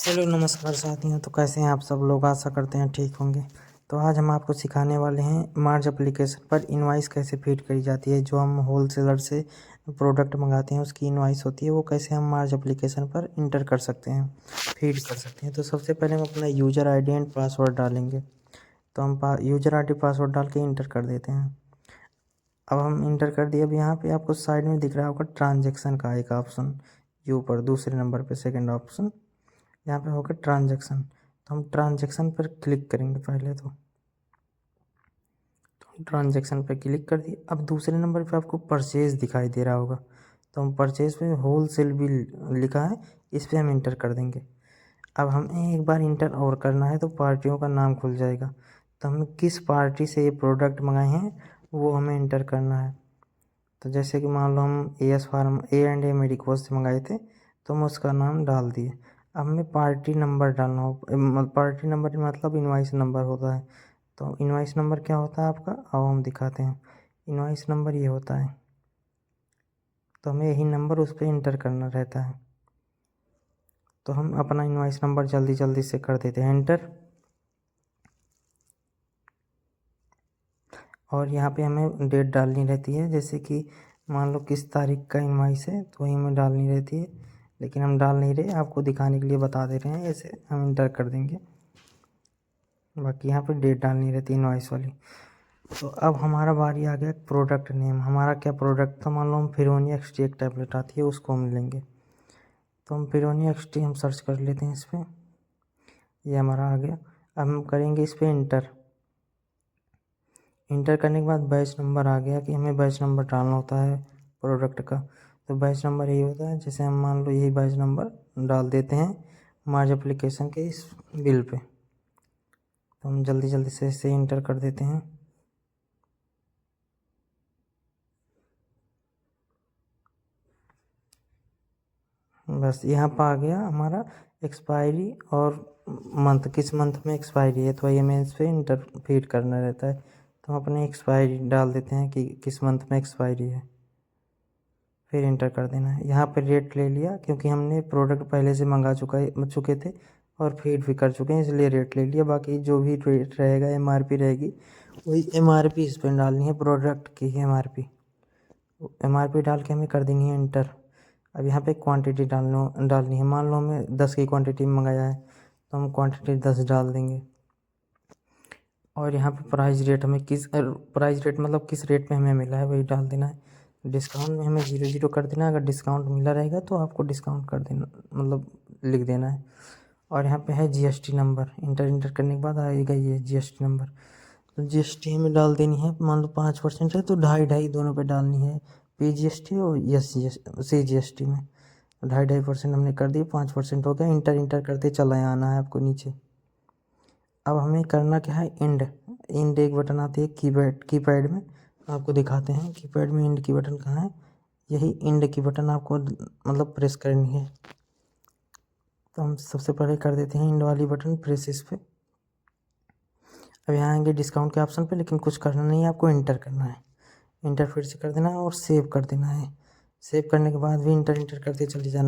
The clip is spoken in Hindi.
हेलो नमस्कार साथियों। तो कैसे हैं आप सब लोग? आशा करते हैं ठीक होंगे। तो आज हम आपको सिखाने वाले हैं मार्ज एप्लीकेशन पर इनवॉइस कैसे फीड करी जाती है। जो हम होलसेलर से प्रोडक्ट मंगाते हैं उसकी इनवॉइस होती है, वो कैसे हम मार्ज एप्लीकेशन पर इंटर कर सकते हैं, फीड कर सकते हैं। तो सबसे पहले हम अपना यूज़र आईडी एंड पासवर्ड डालेंगे। तो हम यूज़र आईडी पासवर्ड डाल के इंटर कर देते हैं। अब हम इंटर कर दिए। अब यहाँ पे आपको साइड में दिख रहा होगा ट्रांजेक्शन का एक ऑप्शन, यू पर दूसरे नंबर पे सेकंड ऑप्शन यहाँ पे होगा ट्रांजैक्शन। तो हम ट्रांजैक्शन पर क्लिक करेंगे पहले। तो हम ट्रांजैक्शन पर क्लिक कर दिए। अब दूसरे नंबर पे आपको परचेज दिखाई दे रहा होगा, तो हम परचेज पे होलसेल बिल लिखा है, इस पर हम इंटर कर देंगे। अब हमें एक बार इंटर और करना है तो पार्टियों का नाम खुल जाएगा। तो हमें किस पार्टी से ये प्रोडक्ट मंगाए हैं वो हमें इंटर करना है। तो जैसे कि मान लो हम AS फार्म A&A मेडिकोज से मंगाए थे, तो हम उसका नाम डाल दिए। अब हमें पार्टी नंबर डालना हो, पार्टी नंबर मतलब इनवॉइस नंबर होता है। तो इनवॉइस नंबर क्या होता है आपका, अब हम दिखाते हैं। इनवॉइस नंबर ये होता है, तो हमें यही नंबर उस पर इंटर करना रहता है। तो हम अपना इनवॉइस नंबर जल्दी जल्दी से कर देते हैं इंटर। और यहाँ पे हमें डेट डालनी रहती है, जैसे कि मान लो किस तारीख का इनवॉइस है तो वही हमें डालनी रहती है, लेकिन हम डाल नहीं रहे, आपको दिखाने के लिए बता दे रहे हैं। ऐसे हम इंटर कर देंगे, बाकी यहाँ पे डेट डालनी रहती है इनवॉइस वाली। तो अब हमारा बारी आ गया प्रोडक्ट नेम। हमारा क्या प्रोडक्ट था, मान लो हम फिरोनी XT एक टैबलेट आती है उसको हम लेंगे। तो हम फिरोनी XT हम सर्च कर लेते हैं इस पर, ये हमारा आ गया। अब हम करेंगे इस पर इंटर। इंटर करने के बाद बैच नंबर आ गया कि हमें बैच नंबर डालना होता है प्रोडक्ट का। तो बैच नंबर यही होता है, जैसे हम मान लो यही बैच नंबर डाल देते हैं मार्ज एप्लीकेशन के इस बिल पे। तो हम जल्दी जल्दी से इसे इंटर कर देते हैं। बस यहाँ पर आ गया हमारा एक्सपायरी और मंथ, किस मंथ में एक्सपायरी है, तो ये हमें इस पर इंटर फीड करना रहता है। तो हम अपने एक्सपायरी डाल देते हैं कि किस मंथ में एक्सपायरी है, फिर इंटर कर देना है। यहाँ पे रेट ले लिया क्योंकि हमने प्रोडक्ट पहले से मंगा चुके थे और फीड भी कर चुके हैं, इसलिए रेट ले लिया। बाकी जो भी रेट रहेगा MRP रहेगी, वही MRP इस पर डालनी है, प्रोडक्ट की MRP डाल के हमें कर देनी है इंटर। अब यहाँ पे क्वांटिटी डालनी है। मान लो हमें 10 की क्वांटिटी में मंगाया है, तो हम क्वांटिटी 10 डाल देंगे। और यहाँ पे प्राइस रेट हमें प्राइस रेट मतलब किस रेट में हमें मिला है वही डाल देना है। डिस्काउंट में हमें 0 कर देना है, अगर डिस्काउंट मिला रहेगा तो आपको डिस्काउंट कर देना, मतलब लिख देना है। और यहाँ पे है GST नंबर, इंटर करने के बाद आएगा ये GST नंबर। तो GST हमें डाल देनी है। मान लो 5% है तो 2.5 दोनों पे डालनी है, PGST और CGST में 2.5% हमने कर दिए, 5% हो गया। इंटर करते चला आना है आपको नीचे। अब हमें करना क्या है, इंड एक बटन आती है कीपैड में, आपको दिखाते हैं कीपैड में इंड की बटन कहाँ है। यही इंड की बटन आपको मतलब प्रेस करनी है। तो हम सबसे पहले कर देते हैं इंड वाली बटन प्रेस इस पर। अब यहाँ आएंगे डिस्काउंट के ऑप्शन पे, लेकिन कुछ करना नहीं है, आपको इंटर करना है। इंटर फिर से कर देना है और सेव कर देना है। सेव करने के बाद भी इंटर करते चले जाना।